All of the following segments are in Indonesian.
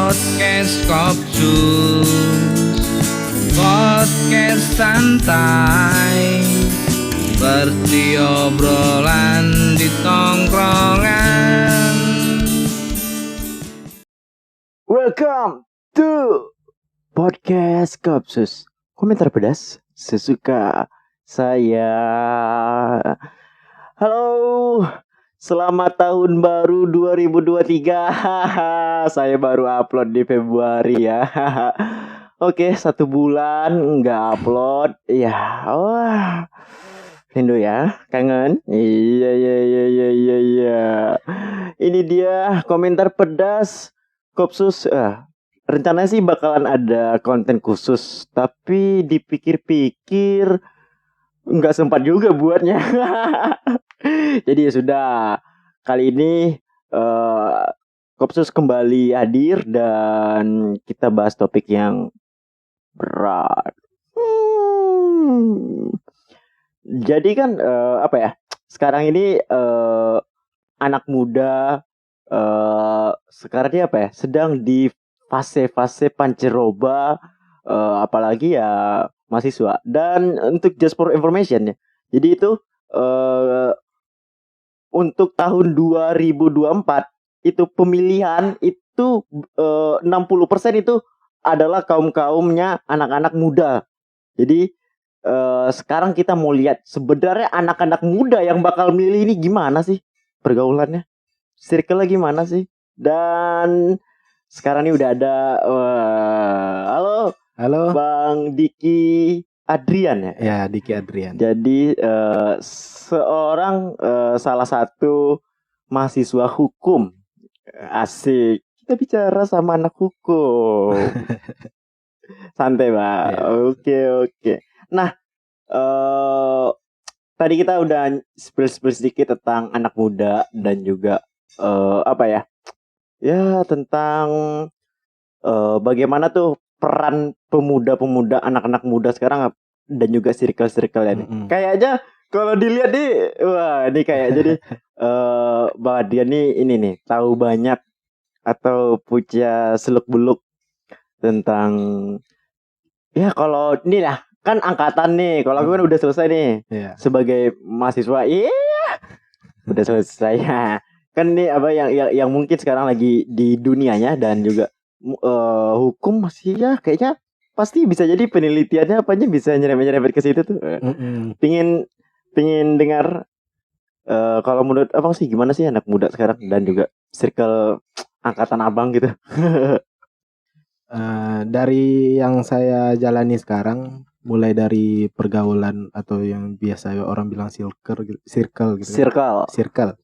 Podcast Kopsus, podcast santai, seperti obrolan di tongkrongan. Welcome to Podcast Kopsus, komentar pedas sesuka saya. Halo, selamat tahun baru 2023. Saya baru upload di Februari ya. Oke, 1 bulan nggak upload. Ya, wah, rindu ya, kangen. Iya. Ini dia komentar pedas Kopsus. Rencananya sih bakalan ada konten khusus, tapi dipikir-pikir nggak sempat juga buatnya. Jadi ya sudah, kali ini Kopsus kembali hadir dan kita bahas topik yang berat. Jadi kan apa ya? Sekarang ini anak muda sekarang ini apa ya? Sedang di fase-fase pancaroba, apalagi ya mahasiswa. Dan untuk just for information ya, jadi itu untuk tahun 2024 itu pemilihan itu 60% itu adalah kaumnya anak-anak muda. Jadi sekarang kita mau lihat sebenarnya anak-anak muda yang bakal milih ini gimana sih pergaulannya, circle-nya gimana sih. Dan sekarang ini udah ada halo Bang Diki Adrian ya. Ya, Diki Adrian. Jadi seorang salah satu mahasiswa hukum. Asik. Kita bicara sama anak hukum. Santai, Pak. Ya. Oke. Nah, tadi kita udah spill sedikit tentang anak muda dan juga apa ya? Ya, tentang bagaimana tuh peran pemuda-pemuda, anak-anak muda sekarang dan juga circle-circle ini. Kayaknya kalau dilihat nih, wah ini kayak jadi Bang Adrian nih ini nih tahu banyak atau punya seluk-beluk tentang ya kalau ini lah kan angkatan nih. Kalau aku kan udah selesai nih sebagai mahasiswa. Iya, udah selesai ya. Kan ini apa yang mungkin sekarang lagi di dunianya dan juga hukum masih ya kayaknya pasti bisa jadi penelitiannya apanya bisa nyerempet ke situ tuh. Pingin dengar kalau menurut abang sih gimana sih anak muda sekarang dan juga circle angkatan abang gitu. Dari yang saya jalani sekarang, mulai dari pergaulan atau yang biasa orang bilang circle gitu. Circle.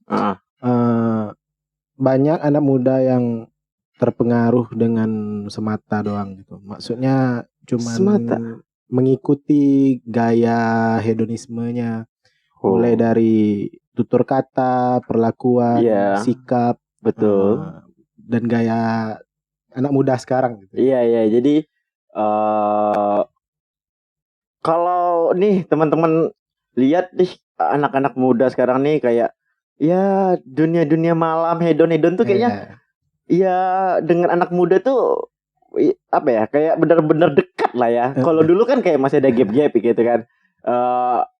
Banyak anak muda yang terpengaruh dengan semata doang gitu. Maksudnya cuman mengikuti gaya hedonismenya. Mulai dari tutur kata, perlakuan, sikap, betul. Dan gaya anak muda sekarang gitu. Iya. Jadi kalau nih teman-teman lihat nih anak-anak muda sekarang nih kayak ya dunia malam hedon tuh kayaknya ya dengan anak muda tuh apa ya kayak benar-benar dekat lah ya. Kalau dulu kan kayak masih ada gap gitu kan.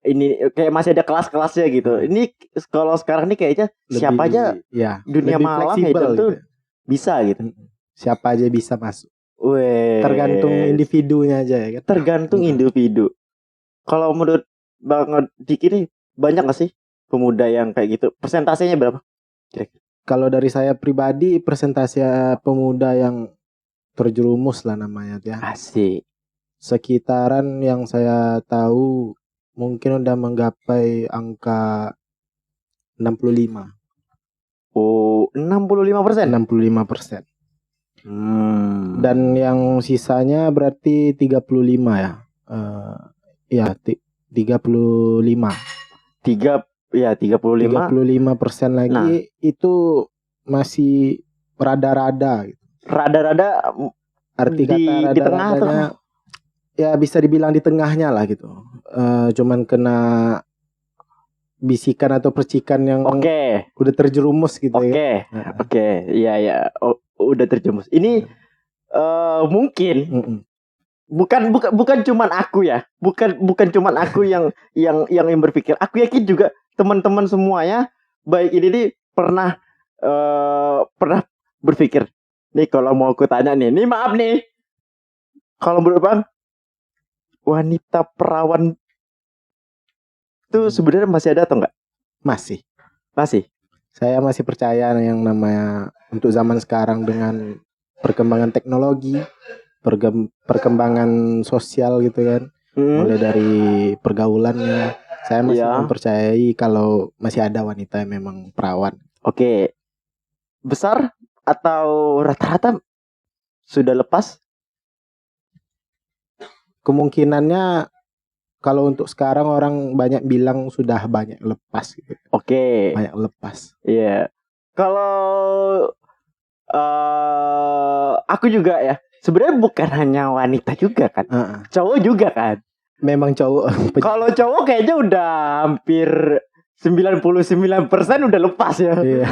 Ini kayak masih ada kelas-kelasnya gitu. Ini kalau sekarang nih kayaknya siapa aja dunia malam hedon tuh gitu. Bisa gitu. Siapa aja bisa masuk. Tergantung individunya aja ya kan. Tergantung individu. Kalau menurut Bang Diki nih banyak gak sih pemuda yang kayak gitu? Persentasenya berapa? Kira-kira. Kalau dari saya pribadi persentase pemuda yang terjerumus lah namanya ya. Asik. Sekitaran yang saya tahu mungkin udah menggapai angka 65. Oh, 65%. 65%. Dan yang sisanya berarti 35 ya. 35. 35% lagi itu masih rada-rada gitu. Rada-rada arti kata di tengah. Ya bisa dibilang di tengahnya lah gitu. Cuman kena bisikan atau percikan yang udah terjerumus gitu ya. Oke. Iya. Udah terjerumus. Ini Mungkin Mm-mm. bukan cuman aku ya, bukan cuman aku yang berpikir. Aku yakin juga teman-teman semuanya baik ini nih pernah berpikir. Nih kalau mau aku tanya nih maaf nih, kalau menurut Bang, wanita perawan itu sebenarnya masih ada atau enggak? Masih. Masih. Saya masih percaya yang namanya untuk zaman sekarang dengan perkembangan teknologi, perkembangan sosial gitu kan, mulai dari pergaulannya, saya masih Iya. mempercayai kalau masih ada wanita yang memang perawan. Oke. Besar atau rata-rata sudah lepas? Kemungkinannya kalau untuk sekarang orang banyak bilang sudah banyak lepas gitu. Oke. Banyak lepas. Iya. Kalau aku juga ya. Sebenarnya bukan hanya wanita juga kan. Cowok juga kan. Memang cowok. Kalau cowok kayaknya udah hampir 99% udah lepas ya. Iya.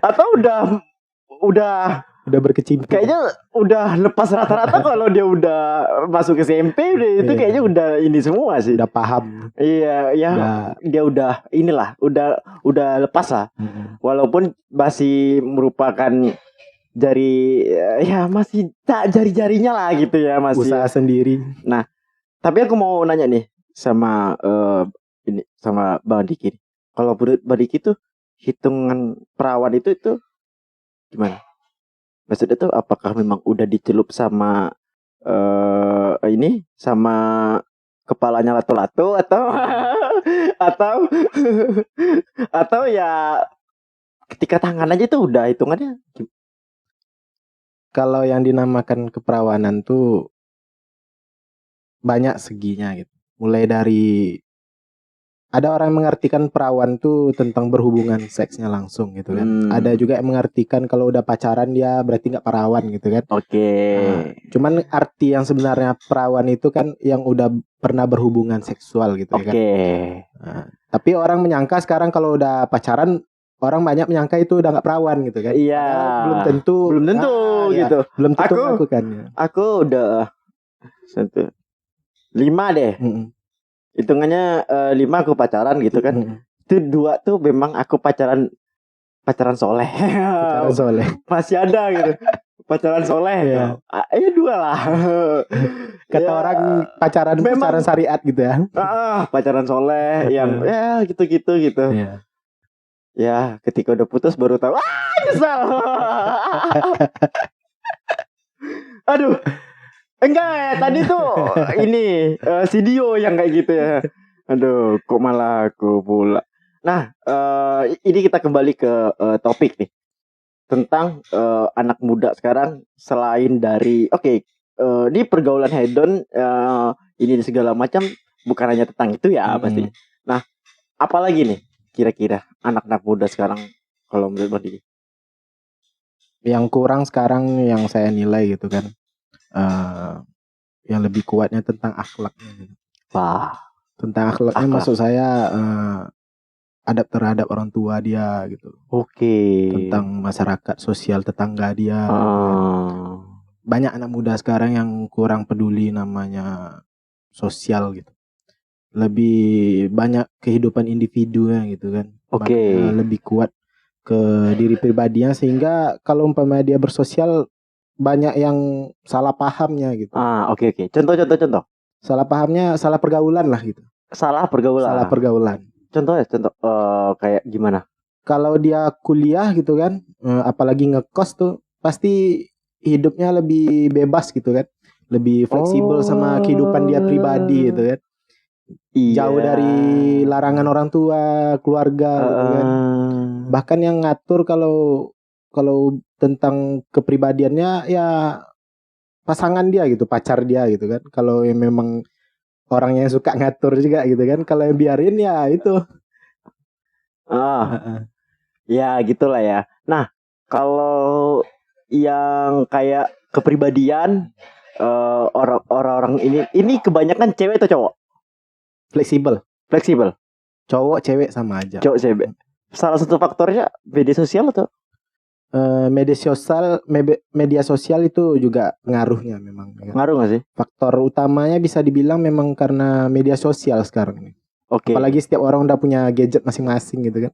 Atau udah berkecimpung. kayaknya udah lepas rata-rata kalau dia udah masuk SMP udah itu Iya. kayaknya udah ini semua sih. Udah paham. Iya, ya. Dia udah inilah, udah lepas lah. Walaupun masih merupakan masih tak jari-jarinya lah gitu ya, masih usaha sendiri. Nah, tapi aku mau nanya nih sama sama Bang Diki. Kalau Bang Diki tuh hitungan perawan itu gimana? Maksudnya tuh apakah memang udah dicelup sama sama kepalanya lato-lato atau atau ya ketika tangan aja tuh udah hitungannya? Kalau yang dinamakan keperawanan tuh banyak seginya gitu. Mulai dari ada orang yang mengartikan perawan tuh tentang berhubungan seksnya langsung gitu kan. Ada juga yang mengartikan kalau udah pacaran dia berarti nggak perawan gitu kan. Oke. Cuman arti yang sebenarnya perawan itu kan yang udah pernah berhubungan seksual gitu ya kan. Tapi orang menyangka sekarang kalau udah pacaran, orang banyak menyangka itu udah nggak perawan gitu kan. Iya. Belum tentu gitu. Belum tentu melakukannya. Aku udah 5 deh. Hitungannya 5 aku pacaran gitu kan. Itu 2 tuh memang aku pacaran soleh. Pacaran soleh. Masih ada gitu. Pacaran soleh. Iya. 2 lah. Kata orang pacaran syariat gitu ya. Pacaran soleh yang ya gitu-gitu gitu. Iya. Ya, ketika udah putus baru tahu. Nyesal. Aduh. Enggak ya, tadi tuh ini si Dio yang kayak gitu ya. Aduh, kok malah aku pula. Nah, ini kita kembali ke topik nih. Tentang anak muda sekarang selain dari di pergaulan hedon ini segala macam bukan hanya tentang itu ya pasti. Nah, apalagi nih kira-kira anak-anak muda sekarang kalau menurut Bang Diki? Yang kurang sekarang yang saya nilai gitu kan. Yang lebih kuatnya tentang akhlaknya. Wah, tentang akhlaknya maksud saya adab terhadap orang tua dia gitu. Tentang masyarakat sosial tetangga dia. Banyak anak muda sekarang yang kurang peduli namanya sosial gitu. Lebih banyak kehidupan individunya gitu kan. Lebih kuat ke diri pribadinya sehingga kalau umpama dia bersosial banyak yang salah pahamnya gitu. Contoh. Salah pahamnya salah pergaulan lah gitu. Salah pergaulan. Contoh kayak gimana? Kalau dia kuliah gitu kan, apalagi ngekos tuh pasti hidupnya lebih bebas gitu kan. Lebih fleksibel sama kehidupan dia pribadi gitu kan. Jauh dari larangan orang tua, keluarga gitu kan. Bahkan yang ngatur kalau tentang kepribadiannya ya pasangan dia gitu, pacar dia gitu kan. Kalau yang memang orang yang suka ngatur juga gitu kan. Kalau yang biarin ya itu. Ya gitulah ya. Nah, kalau yang kayak kepribadian orang-orang ini kebanyakan cewek atau cowok? Fleksibel. Cowok cewek sama aja. Cowok cewek. Salah satu faktornya media sosial atau? media sosial itu juga pengaruhnya memang ya. Ngaruh nggak sih? Faktor utamanya bisa dibilang memang karena media sosial sekarang ini. Oke. Apalagi setiap orang udah punya gadget masing-masing gitu kan.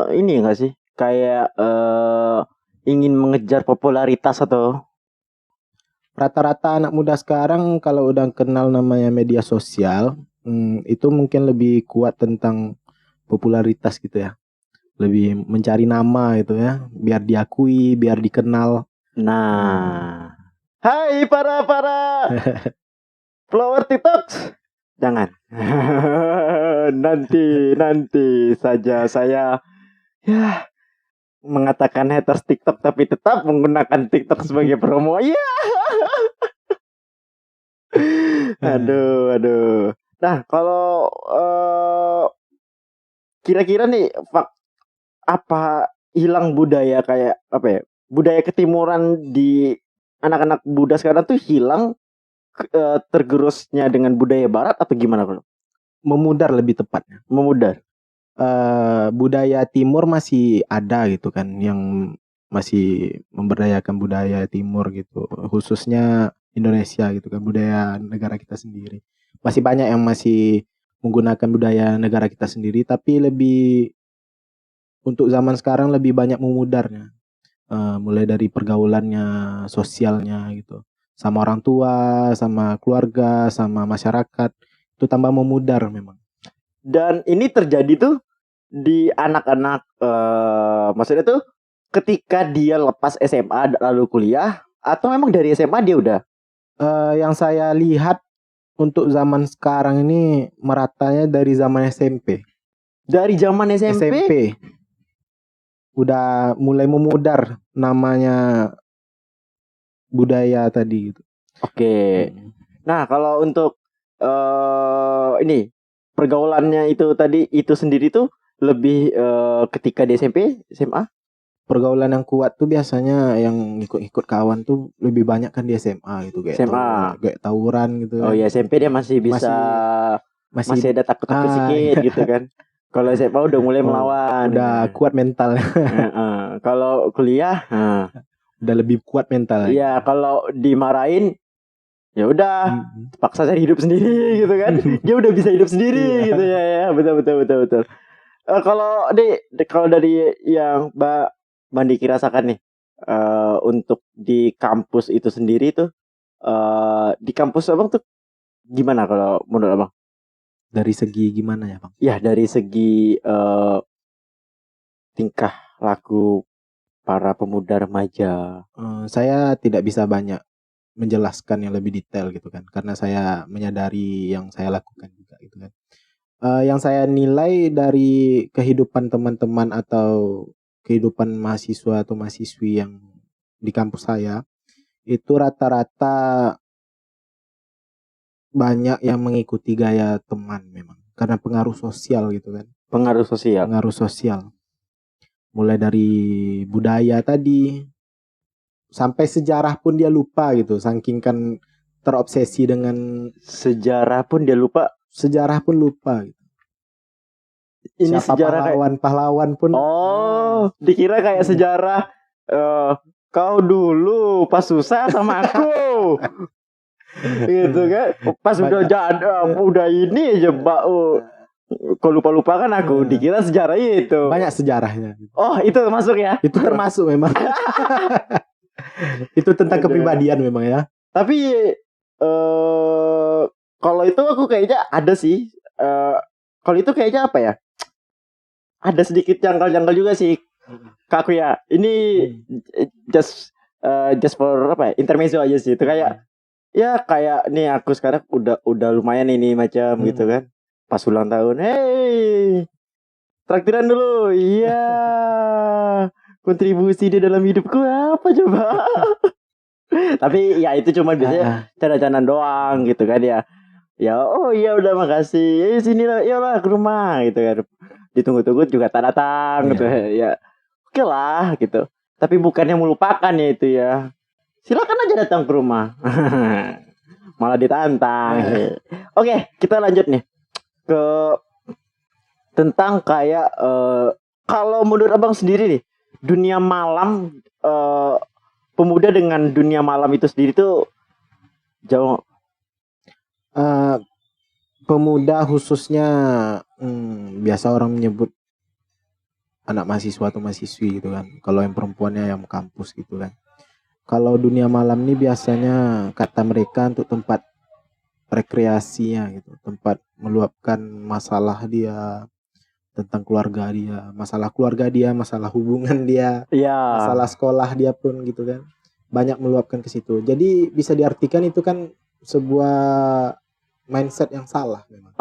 Ini nggak sih? Kayak ingin mengejar popularitas atau Rata-rata anak muda sekarang kalau udah kenal namanya media sosial, itu mungkin lebih kuat tentang popularitas gitu ya. Lebih mencari nama gitu ya, biar diakui, biar dikenal. Nah, hai para follower TikTok, jangan. nanti saja saya ya mengatakan haters TikTok tapi tetap menggunakan TikTok sebagai promo. Iya. Aduh. Nah, kalau kira-kira nih apa hilang budaya kayak apa ya? Budaya ketimuran di anak-anak muda sekarang tuh hilang tergerusnya dengan budaya barat atau gimana, Bro? Memudar lebih tepatnya. Memudar. Budaya timur masih ada gitu kan, yang masih memberdayakan budaya timur gitu, khususnya Indonesia gitu kan, budaya negara kita sendiri. Masih banyak yang masih menggunakan budaya negara kita sendiri, tapi lebih untuk zaman sekarang lebih banyak memudarnya. Mulai dari pergaulannya, sosialnya gitu, sama orang tua, sama keluarga, sama masyarakat, itu tambah memudar memang. Dan ini terjadi tuh di anak-anak, maksudnya tuh ketika dia lepas SMA lalu kuliah, atau memang dari SMA dia udah? Yang saya lihat untuk zaman sekarang ini meratanya dari zaman SMP. Dari zaman SMP? Udah mulai memudar namanya budaya tadi gitu. Oke. Nah, kalau untuk ini pergaulannya itu tadi itu sendiri tuh lebih ketika di SMP, SMA? Pergaulan yang kuat tuh biasanya yang ikut-ikut kawan tuh lebih banyak kan di SMA gitu, kayak SMA. kayak tawuran gitu. Oh ya, SMP dia masih bisa masih ada takut-takut sedikit gitu kan. Kalau SMA udah mulai melawan. Udah kuat mental. Kalau kuliah udah lebih kuat mental. Iya, kalau dimarahin ya udah paksa cari hidup sendiri gitu kan. Dia udah bisa hidup sendiri gitu ya. Betul. Kalau dari yang Mbak Bandiki rasakan nih, untuk di kampus itu sendiri tuh, di kampus Abang tuh gimana kalau menurut Abang? Dari segi gimana ya, Bang? Ya, dari segi tingkah laku para pemuda remaja. Saya tidak bisa banyak menjelaskan yang lebih detail gitu kan, karena saya menyadari yang saya lakukan juga gitu kan. Yang saya nilai dari kehidupan teman-teman atau kehidupan mahasiswa atau mahasiswi yang di kampus saya, itu rata-rata banyak yang mengikuti gaya teman memang, karena pengaruh sosial gitu kan. Pengaruh sosial. Mulai dari budaya tadi sampai sejarah pun dia lupa gitu, saking kan terobsesi dengan sejarah pun dia lupa. Sejarah pun lupa gitu. Ini siapa sejarah pahlawan pun. Dikira kayak sejarah kau dulu pas susah sama aku. Gitu kan. Pas udah ini aja Mbak. Kau lupa kan aku. Dikira sejarah itu. Banyak sejarahnya. Oh, itu termasuk ya? Itu termasuk memang. Itu tentang kepribadian memang ya. Tapi kalau itu aku kayaknya ada sih. Kalau itu kayaknya apa ya? Ada sedikit janggal-janggal juga sih. Kak aku ya. Ini just for apa ya? Intermezzo aja sih. Itu kayak ya kayak nih aku sekarang udah lumayan ini macam gitu kan. Pas ulang tahun, hey, traktiran dulu. Iya. Kontribusi di dalam hidupku apa coba? Tapi ya itu cuma biasanya canda-candaan doang gitu kan ya. Ya oh iya udah makasih. Sini lah, iyalah ke rumah gitu kan. Ditunggu-tunggu juga tak datang gitu ya. Oke lah gitu. Tapi bukannya melupakan ya itu ya. Silakan aja datang ke rumah. Malah ditantang. Oke, kita lanjut nih ke tentang kayak kalau menurut Abang sendiri nih, dunia malam, pemuda dengan dunia malam itu sendiri tuh jauh. Eh, Pemuda khususnya biasa orang menyebut anak mahasiswa atau mahasiswi gitu kan. Kalau yang perempuannya yang kampus gitu kan. Kalau dunia malam ini biasanya kata mereka untuk tempat rekreasinya gitu, tempat meluapkan masalah dia, tentang keluarga dia, masalah hubungan dia, Ya. masalah sekolah dia pun gitu kan. Banyak meluapkan ke situ. Jadi bisa diartikan itu kan sebuah mindset yang salah memang.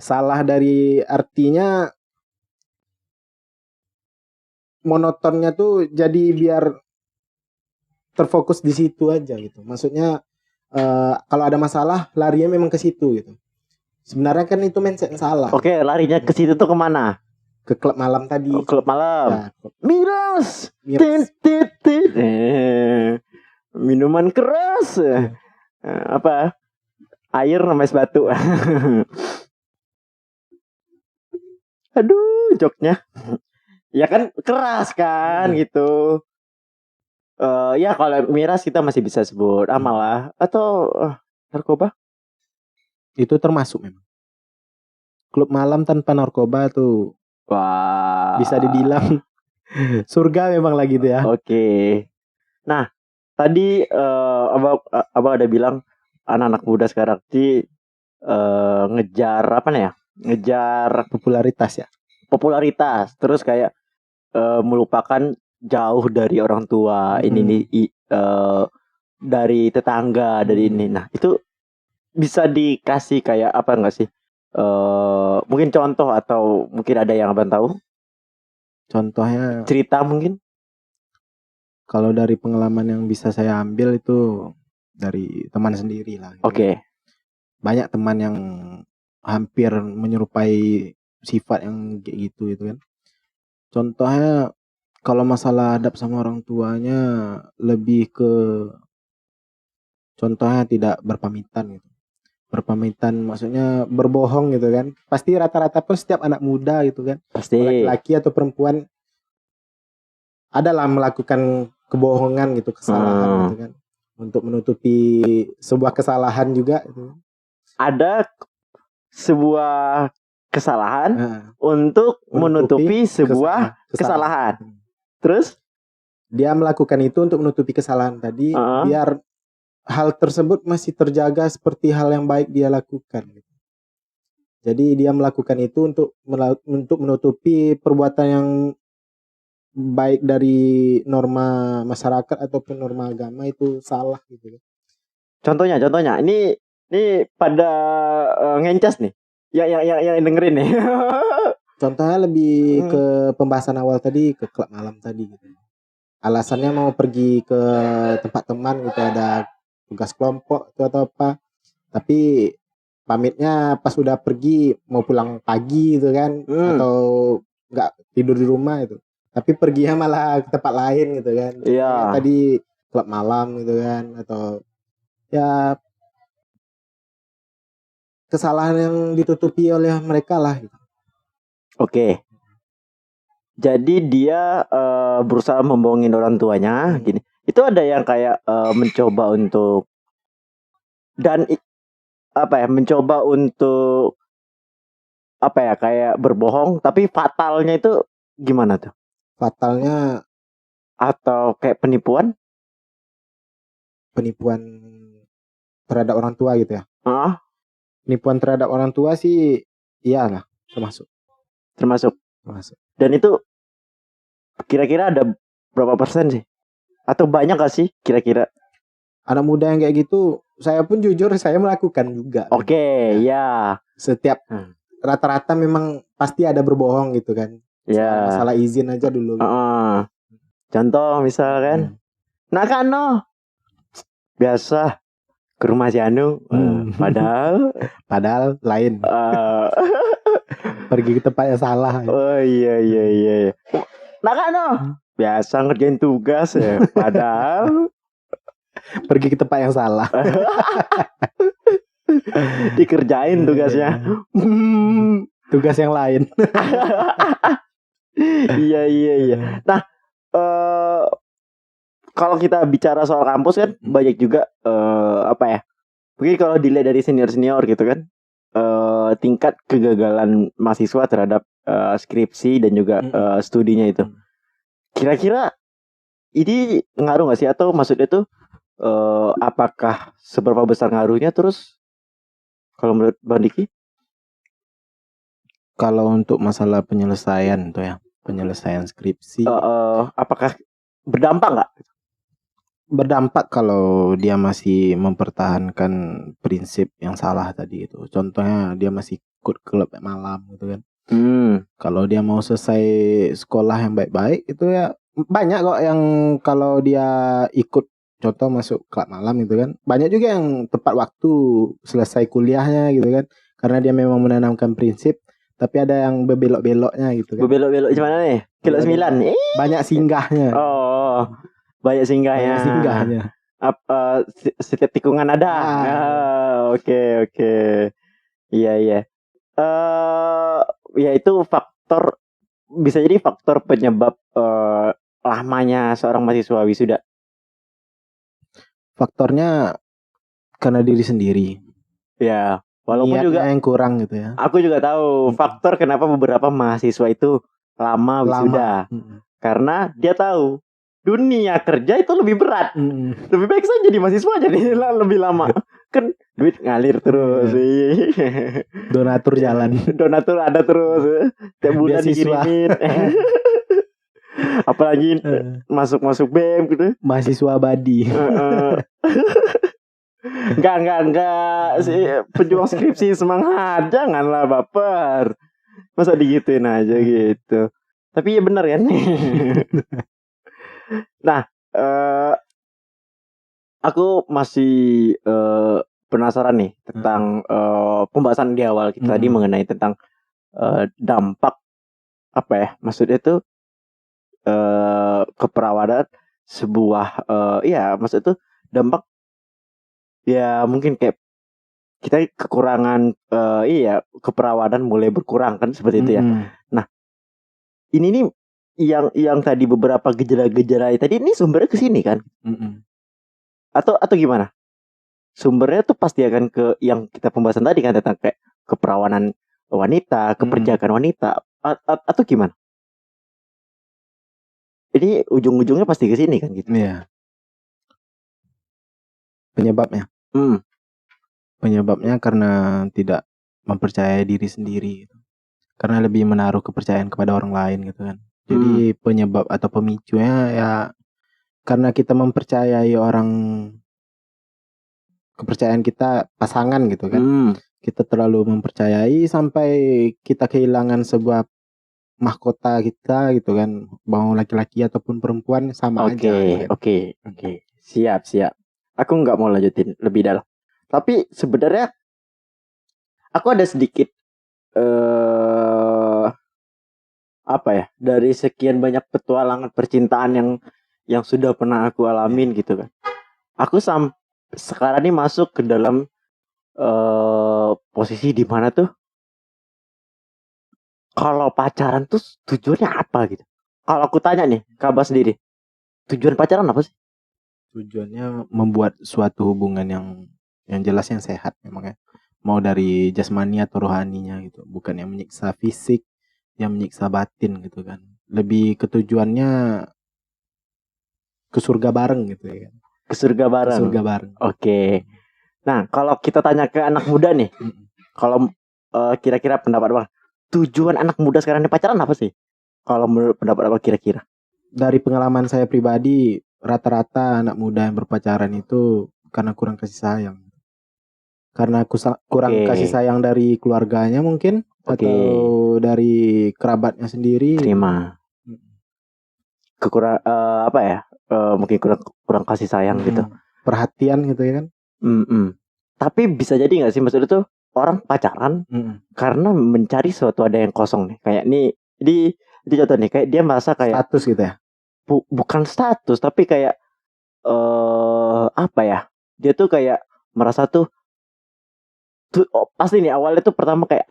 Salah dari artinya monotonnya tuh jadi biar terfokus di situ aja gitu. Maksudnya kalau ada masalah larinya memang ke situ gitu. Sebenarnya kan itu mindset yang salah. Oke, larinya ke situ tuh kemana? Ke klub malam tadi. Klub malam. Ya, Miras. Miras. Tit. Minuman keras. Apa? Air sama es batu. Aduh, joknya. Ya kan keras kan gitu. Ya kalau miras kita masih bisa sebut amal lah, atau narkoba. Itu termasuk memang. Klub malam tanpa narkoba tuh Wah, bisa dibilang surga memang lagi tuh ya. Oke. Nah, tadi abang ada bilang anak-anak muda sekarang ngejar apa nih ya? Ngejar Popularitas ya. popularitas, terus kayak melupakan jauh dari orang tua, dari tetangga, dari ini. Nah, itu bisa dikasih kayak apa enggak sih? Mungkin contoh atau mungkin ada yang abang tahu? Contohnya Cerita mungkin? kalau dari pengalaman yang bisa saya ambil itu dari teman sendiri lah. Gitu. Oke. Banyak teman yang hampir menyerupai sifat yang kayak gitu kan. Contohnya kalau masalah adab sama orang tuanya lebih ke contohnya tidak berpamitan gitu. Berpamitan maksudnya berbohong gitu kan. Pasti rata-rata pun setiap anak muda gitu kan. Pasti. Laki-laki atau perempuan adalah melakukan kebohongan gitu, kesalahan gitu kan. Untuk menutupi sebuah kesalahan juga gitu. Ada sebuah kesalahan untuk menutupi sebuah kesalahan. Terus dia melakukan itu untuk menutupi kesalahan tadi biar hal tersebut masih terjaga seperti hal yang baik dia lakukan gitu. Jadi dia melakukan itu untuk menutupi perbuatan yang baik dari norma masyarakat ataupun norma agama itu salah gitu. Contohnya ini pada ngencas nih. Yang dengerin nih. Contohnya lebih ke pembahasan awal tadi, ke klub malam tadi gitu. Alasannya mau pergi ke tempat teman gitu, ada tugas kelompok itu atau apa. Tapi pamitnya pas udah pergi mau pulang pagi gitu kan, atau nggak tidur di rumah itu. Tapi perginya malah ke tempat lain gitu kan. Iya. Tadi klub malam gitu kan, atau ya kesalahan yang ditutupi oleh mereka lah gitu. Oke. Jadi dia berusaha membohongin orang tuanya gini. Itu ada yang kayak mencoba untuk mencoba untuk kayak berbohong, tapi fatalnya itu gimana tuh? Fatalnya atau kayak penipuan terhadap orang tua gitu ya. Penipuan terhadap orang tua sih iyalah termasuk. Dan itu kira-kira ada berapa persen sih? Atau banyak gak sih kira-kira? Anak muda yang kayak gitu, saya pun jujur saya melakukan juga. Oke, ya. Setiap rata-rata memang pasti ada berbohong gitu kan. Ya. Masalah izin aja dulu. Gitu. Contoh misalkan, nah kan biasa ke rumah si Anu, padahal lain. Pergi ke tempat yang salah. Oh iya. Nah kan biasa ngerjain tugas ya, padahal pergi ke tempat yang salah. Dikerjain tugasnya. Tugas yang lain. Iya. Nah, kalau kita bicara soal kampus kan banyak juga apa ya? Mungkin kalau dilihat dari senior gitu kan, tingkat kegagalan mahasiswa terhadap skripsi dan juga studinya itu. Kira-kira ini ngaruh nggak sih, atau maksudnya tuh apakah seberapa besar ngaruhnya? Terus kalau menurut Bang Diki? Kalau untuk masalah penyelesaian tuh ya, penyelesaian skripsi Apakah berdampak nggak? berdampak kalau dia masih mempertahankan prinsip yang salah tadi itu. Contohnya dia masih ikut klub malam gitu kan. Kalau dia mau selesai sekolah yang baik-baik itu ya banyak kok yang kalau dia ikut contoh masuk klub malam gitu kan. Banyak juga yang tepat waktu selesai kuliahnya gitu kan. Karena dia memang menanamkan prinsip, tapi ada yang berbelok-beloknya gitu kan. Berbelok-belok gimana nih? Kilo 9. Banyak singgahnya. Oh, banyak singgahnya. Banyak singgahnya. Setiap tikungan ada. Oke. Iya. Ya itu faktor, bisa jadi faktor penyebab lamanya seorang mahasiswa wisuda. Faktornya karena diri sendiri. Ya, walaupun niatnya juga yang kurang gitu ya. Aku juga tahu faktor kenapa beberapa mahasiswa itu lama wisuda. Karena dia tahu dunia kerja itu lebih berat. Lebih baik saya jadi mahasiswa jadi lebih lama. Kan duit ngalir terus. Donatur jalan. Donatur ada terus. Tiap bulan dikirimin. Apalagi masuk BEM gitu. Mahasiswa abadi. Enggak sih, pejuang skripsi semangat, janganlah baper. Masa digituin aja gitu. Tapi ya benar kan. Nah, aku masih penasaran nih tentang pembahasan di awal kita tadi mengenai tentang dampak apa ya? Maksudnya itu keperawanan sebuah iya, maksud itu dampak ya mungkin kayak kita kekurangan keperawanan mulai berkurang kan seperti itu ya. Nah, ini nih yang tadi beberapa gejala-gejala tadi ini sumbernya ke sini kan? Atau gimana? Sumbernya tuh pasti akan ke yang kita pembahasan tadi kan tentang kayak keperawanan wanita, keperjakaan wanita atau gimana? Ini ujung-ujungnya pasti ke sini kan gitu. Iya. Penyebabnya karena tidak mempercayai diri sendiri gitu. Karena lebih menaruh kepercayaan kepada orang lain gitu kan. Jadi penyebab atau pemicunya ya karena kita mempercayai orang, kepercayaan kita pasangan gitu kan. Kita terlalu mempercayai sampai kita kehilangan sebuah mahkota kita gitu kan. Mau laki-laki ataupun perempuan sama aja. Oke. Siap. Aku nggak mau lanjutin lebih dalam. Tapi sebenarnya aku ada sedikit apa ya, dari sekian banyak petualangan percintaan yang sudah pernah aku alamin gitu kan. Aku sekarang ini masuk ke dalam posisi di mana tuh kalau pacaran tuh tujuannya apa gitu. Kalau aku tanya nih, Kaba sendiri, tujuan pacaran apa sih? Tujuannya membuat suatu hubungan yang jelas, yang sehat memang ya. Mau dari jasmani atau rohaninya gitu, bukan yang menyiksa fisik, yang menyiksa batin gitu kan. Lebih ketujuannya ke surga bareng gitu ya kan. Ke surga bareng. Oke. Nah, kalau kita tanya ke anak muda nih, kalau kira-kira pendapat Bang, tujuan anak muda sekarang ini pacaran apa sih? Kalau menurut pendapat Bang kira-kira? Dari pengalaman saya pribadi, rata-rata anak muda yang berpacaran itu karena kurang kasih sayang. Karena kurang kasih sayang dari keluarganya mungkin, atau dari kerabatnya sendiri. Terima. Kekurang apa ya? Mungkin kurang kasih sayang gitu. Perhatian gitu ya kan. Tapi bisa jadi nggak sih, maksudnya tuh orang pacaran karena mencari sesuatu ada yang kosong nih. Kayak nih, di contoh nih, kayak dia merasa kayak status gitu ya. Bukan status, tapi kayak apa ya? Dia tuh kayak merasa tuh pasti nih awalnya tuh pertama kayak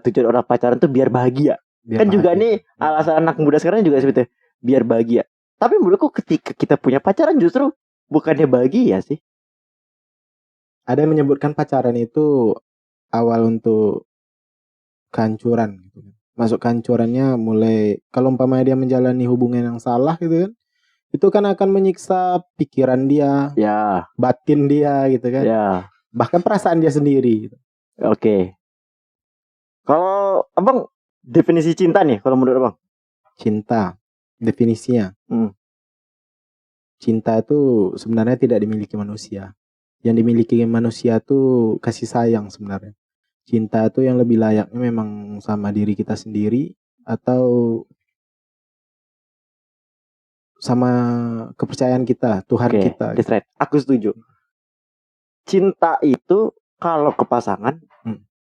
tujuan orang pacaran tuh biar bahagia. Biar Kan juga bahagia. nih alasan anak muda sekarang juga seperti itu, biar bahagia. Tapi menurutku ketika kita punya pacaran justru bukannya bahagia sih. Ada yang menyebutkan pacaran itu awal untuk kehancuran gitu kan. Masuk kehancurannya mulai kalau umpamanya dia menjalani hubungan yang salah gitu kan. Itu kan akan menyiksa pikiran dia, Ya, batin dia gitu kan. ya. Bahkan perasaan dia sendiri gitu. Oke. Kalau Abang definisi cinta nih kalau menurut Abang. Cinta, definisinya. Hmm. Cinta itu sebenarnya tidak dimiliki manusia. Yang dimiliki manusia itu kasih sayang sebenarnya. Cinta itu yang lebih layaknya memang sama diri kita sendiri atau sama kepercayaan kita, Tuhan Oke, kita. that's right. Aku setuju. Cinta itu kalau ke pasangan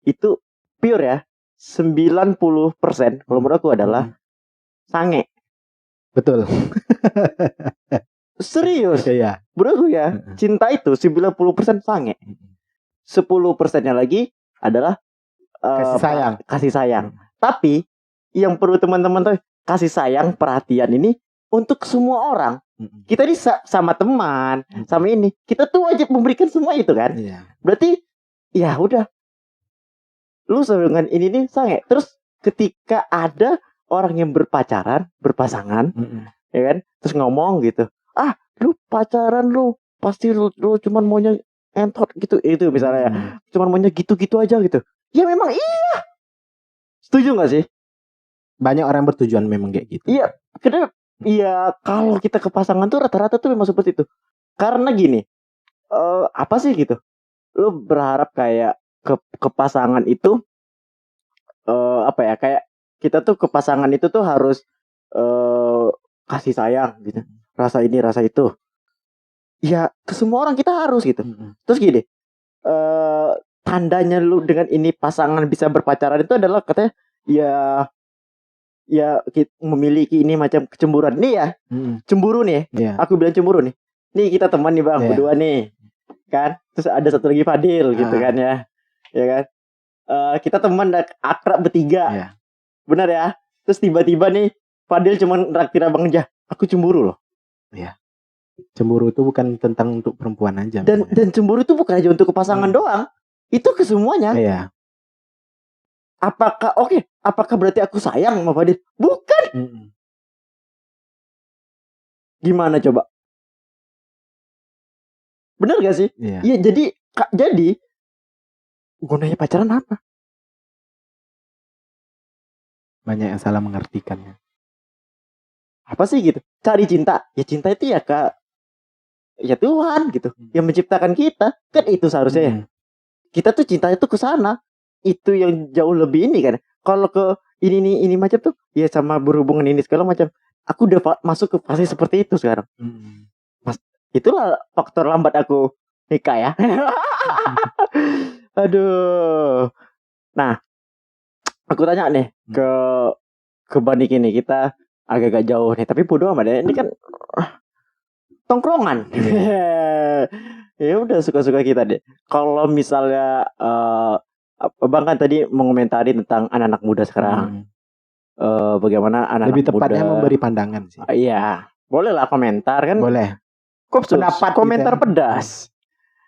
itu pure ya. 90% kalau menurut aku adalah sange. Betul. Serius. Iya. Menurut aku ya, cinta itu 90% sange. 10%-nya lagi adalah Kasih sayang. Kasih sayang. Tapi yang perlu teman-teman tahu, kasih sayang, perhatian ini untuk semua orang. Kita ini sama teman, sama ini, kita tuh wajib memberikan semua itu kan. Iya. Berarti ya udah, lu dengan ini nih sange. Terus ketika ada orang yang berpasangan, ya kan, terus ngomong gitu, lu pacaran lu pasti lu cuman maunya entot gitu, itu misalnya ya, cuman maunya gitu-gitu aja gitu. Ya memang iya. Setuju gak sih? Banyak orang bertujuan memang kayak gitu. Iya, karena iya kalau kita ke pasangan tuh rata-rata tuh memang seperti itu. Karena gini, apa sih gitu? Lu berharap kayak ke pasangan itu apa ya? Kayak kita tuh ke pasangan itu tuh harus kasih sayang gitu. Rasa ini, rasa itu. Ya, ke semua orang kita harus gitu. Terus gini, tandanya lu dengan ini pasangan bisa berpacaran itu adalah katanya ya kita memiliki ini macam kecemburuan nih ya. Cemburu nih. Iya. Aku bilang cemburu nih. Nih kita teman nih Bang, Iya. berdua nih. Kan? Terus ada satu lagi Fadil gitu kan ya. Ya kan? Kita teman akrab bertiga. Iya. Benar ya? Terus tiba-tiba nih Fadil cuman raktir Abang aja. Aku cemburu loh. Iya. Cemburu itu bukan tentang untuk perempuan aja. Dan cemburu itu bukan aja untuk ke pasangan doang. Itu ke semuanya. Iya. Apakah berarti aku sayang sama Fadil? Bukan. Gimana coba? Bener gak sih? Iya. Iya, jadi gunanya pacaran apa? Banyak yang salah mengartikannya. Apa sih gitu? Cari cinta. Ya cinta itu ya ya Tuhan gitu. Yang menciptakan kita. Kan itu seharusnya ya. Kita tuh cintanya tuh ke sana. Itu yang jauh lebih ini kan. Kalau ke ini macam tuh ya sama berhubungan ini segala macam. Aku udah masuk ke fase seperti itu sekarang. Itulah faktor lambat aku nikah ya. Aduh. Nah, aku tanya nih ke Banik ini, kita agak-agak jauh nih, tapi bodo amat ya. Ini kan tongkrongan. Ya udah suka-suka kita deh. Kalau misalnya Bang kan tadi mengomentari tentang anak-anak muda sekarang. Bagaimana anak-anak lebih tepatnya muda memberi pandangan sih. Iya, boleh lah komentar kan. Boleh. Pendapat komentar gitu, pedas.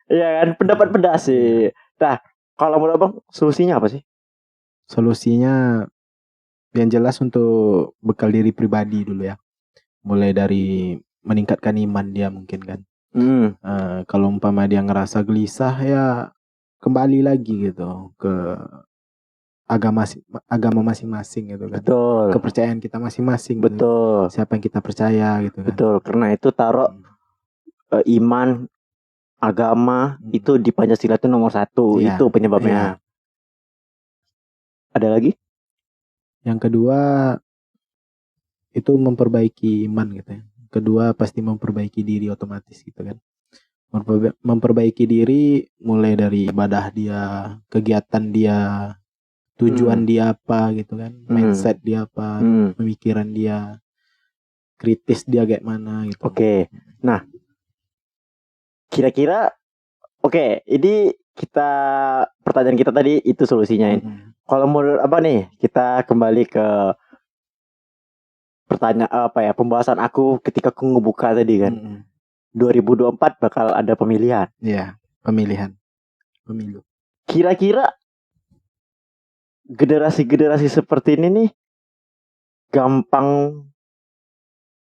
Iya kan, pendapat pedas sih. Nah, kalau menurut Bang solusinya apa sih? Solusinya yang jelas untuk bekal diri pribadi dulu ya. Mulai dari meningkatkan iman dia mungkin kan. Kalau umpama dia ngerasa gelisah ya kembali lagi gitu ke agama masing-masing gitu kan. Betul. Kepercayaan kita masing-masing. Betul. Gitu. Siapa yang kita percaya gitu kan. Betul. Karena itu taruh iman, agama itu di Pancasila itu nomor 1. Iya. Itu penyebabnya. Iya. Ada lagi? Yang kedua itu memperbaiki iman gitu ya. Kedua pasti memperbaiki diri otomatis gitu kan. Memperbaiki diri mulai dari ibadah dia, kegiatan dia, tujuan dia apa gitu kan, mindset dia apa, pemikiran dia, kritis dia kayak mana gitu. Oke. Nah, kira-kira ini pertanyaan kita tadi itu solusinya. Kalau menurut apa nih, kita kembali ke pertanyaan apa ya, pembahasan aku ketika aku ngebuka tadi kan. Mm-mm. 2024 bakal ada pemilihan. Iya, pemilihan. Pemilu. Kira-kira generasi-generasi seperti ini nih gampang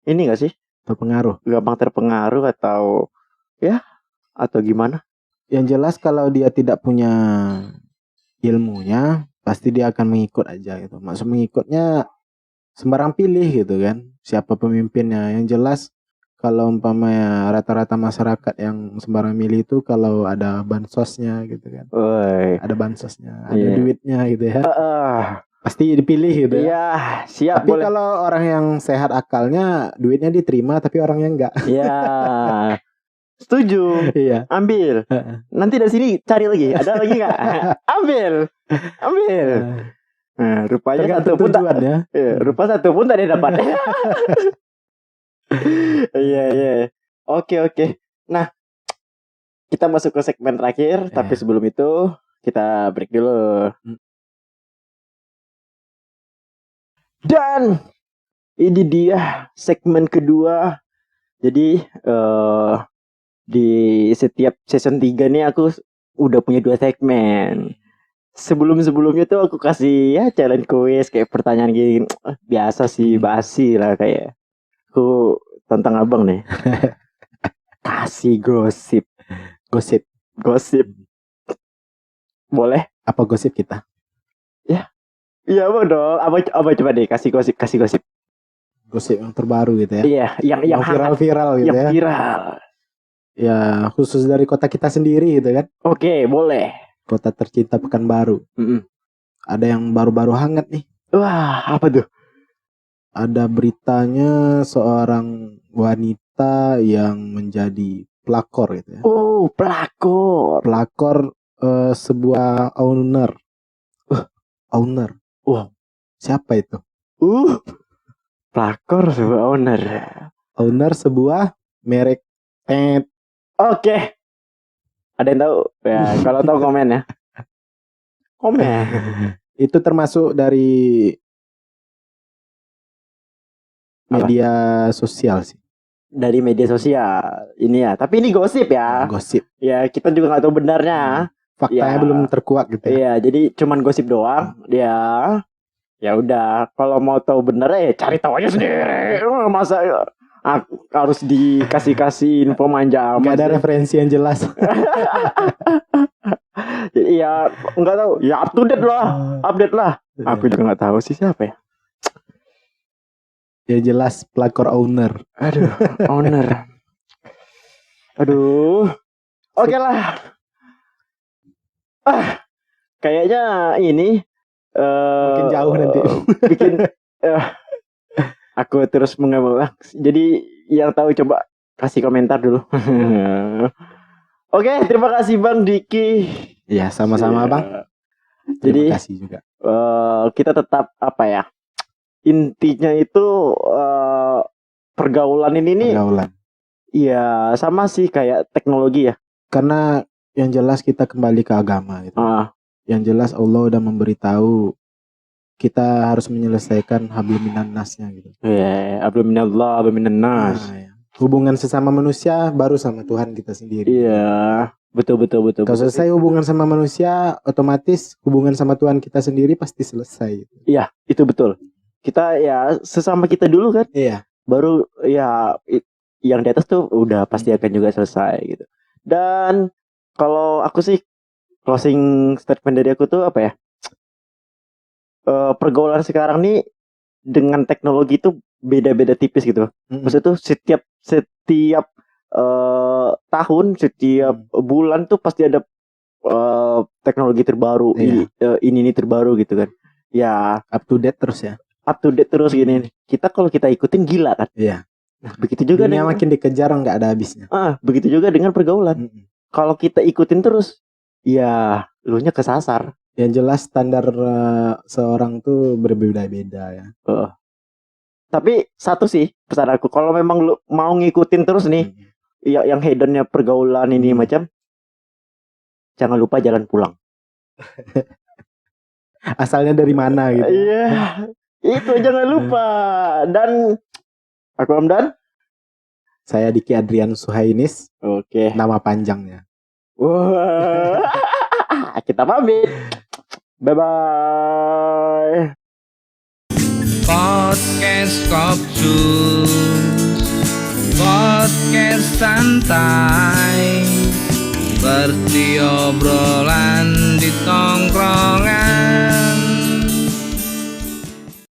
ini gak sih? Terpengaruh. Gampang terpengaruh atau gimana? Yang jelas kalau dia tidak punya ilmunya, pasti dia akan mengikut aja gitu. Maksud mengikutnya sembarang pilih gitu kan. Siapa pemimpinnya. Yang jelas kalau umpamanya rata-rata masyarakat yang sembarang milih itu kalau ada bansosnya gitu kan. Woi. Ada bansosnya, ada Iya. duitnya gitu ya. Pasti dipilih gitu ya. Iya, siap Tapi boleh. kalau orang yang sehat akalnya, duitnya diterima tapi orangnya enggak. Iya. Setuju. Iya. Ambil. Nanti dari sini cari lagi. Ada lagi nggak? Ambil. Nah, rupanya Tergantung satu pun tak. tujuan ya. Iya, rupa satu pun tak ada dapat. Iya. Oke. Nah, kita masuk ke segmen terakhir. Iya. Tapi sebelum itu kita break dulu. Dan ini dia segmen kedua. Jadi di setiap season 3 nih aku udah punya 2 segmen. Sebelumnya tuh aku kasih ya challenge quiz kayak pertanyaan gini. Biasa sih, basi lah kayak. Aku tantang abang nih. Kasih gosip. Gosip. Boleh? Apa gosip kita? Iya bang dong. Apa coba deh kasih gosip. Gosip yang terbaru gitu ya. Iya, yang hangat, viral-viral gitu yang ya. viral. Ya, khusus dari kota kita sendiri gitu kan. Oke, boleh. Kota tercinta Pekanbaru. Ada yang baru-baru hangat nih. Wah, apa tuh? Ada beritanya seorang wanita yang menjadi pelakor gitu ya. Oh, pelakor. Pelakor sebuah owner. Owner. Wow. Siapa itu? Pelakor sebuah owner. Owner sebuah merek tet. Oke. Ada yang tahu? Ya, kalau tahu komen ya. Komen. Itu termasuk dari media sosial sih. Dari media sosial. Ini ya. Tapi ini gosip ya. Gosip. Ya, kita juga nggak tahu benarnya. Faktanya Ya. belum terkuak gitu ya. Iya, jadi cuman gosip doang. Ya udah. Kalau mau tahu bener ya cari tahu aja sendiri. Masa harus dikasih info manja amat Gak ada sih. referensi yang jelas. Ya nggak tahu. Ya update lah. Aku juga nggak tahu sih siapa ya. Ya jelas pelakor owner. Aduh, owner. Aduh. Oke lah. Kayaknya ini Makin jauh nanti. bikin aku terus mengambil. Jadi yang tahu coba kasih komentar dulu. Oke, terima kasih Bang Diki. Ya sama-sama Bang. Jadi Terima kasih juga. kita tetap apa ya? Intinya itu pergaulan ini nih. Pergaulan. Iya, sama sih kayak teknologi ya. Karena yang jelas kita kembali ke agama gitu. Yang jelas Allah udah memberitahu kita harus menyelesaikan hablum minan nasnya gitu. Iya, hablum minallah, hablum minan nas. Ya. Hubungan sesama manusia baru sama Tuhan kita sendiri. Iya, betul. Kalau selesai hubungan sama manusia, otomatis hubungan sama Tuhan kita sendiri pasti selesai. Iya, itu betul. Kita ya sesama kita dulu kan. Iya. Baru ya yang di atas tuh udah pasti akan juga selesai gitu. Dan kalau aku sih closing statement dari aku tuh apa ya? Pergaulan sekarang nih dengan teknologi itu beda-beda tipis gitu. Maksudnya tuh setiap tahun, setiap bulan tuh pasti ada teknologi terbaru. Iya. Ini terbaru gitu kan. Ya, Up to date terus ya. up to date terus gini. Kalau kita ikutin gila kan. Iya. Nah, begitu juga Dunia dengan makin dikejar nggak ada habisnya. begitu juga dengan pergaulan. Kalau kita ikutin terus, ya lunya kesasar. Yang jelas standar seorang tuh berbeda-beda ya. Tapi satu sih pesan aku, kalau memang lu mau ngikutin terus nih, yang hedonnya pergaulan ini macam, jangan lupa jalan pulang. asalnya dari mana gitu. Iya, itu jangan lupa. Dan aku Hamdan. Saya Diki Adrian Suhainis, Oke. nama panjangnya. Wah. Kita pamit. Bye bye. Podcast Kopsus, podcast santai, seperti obrolan di tongkrongan.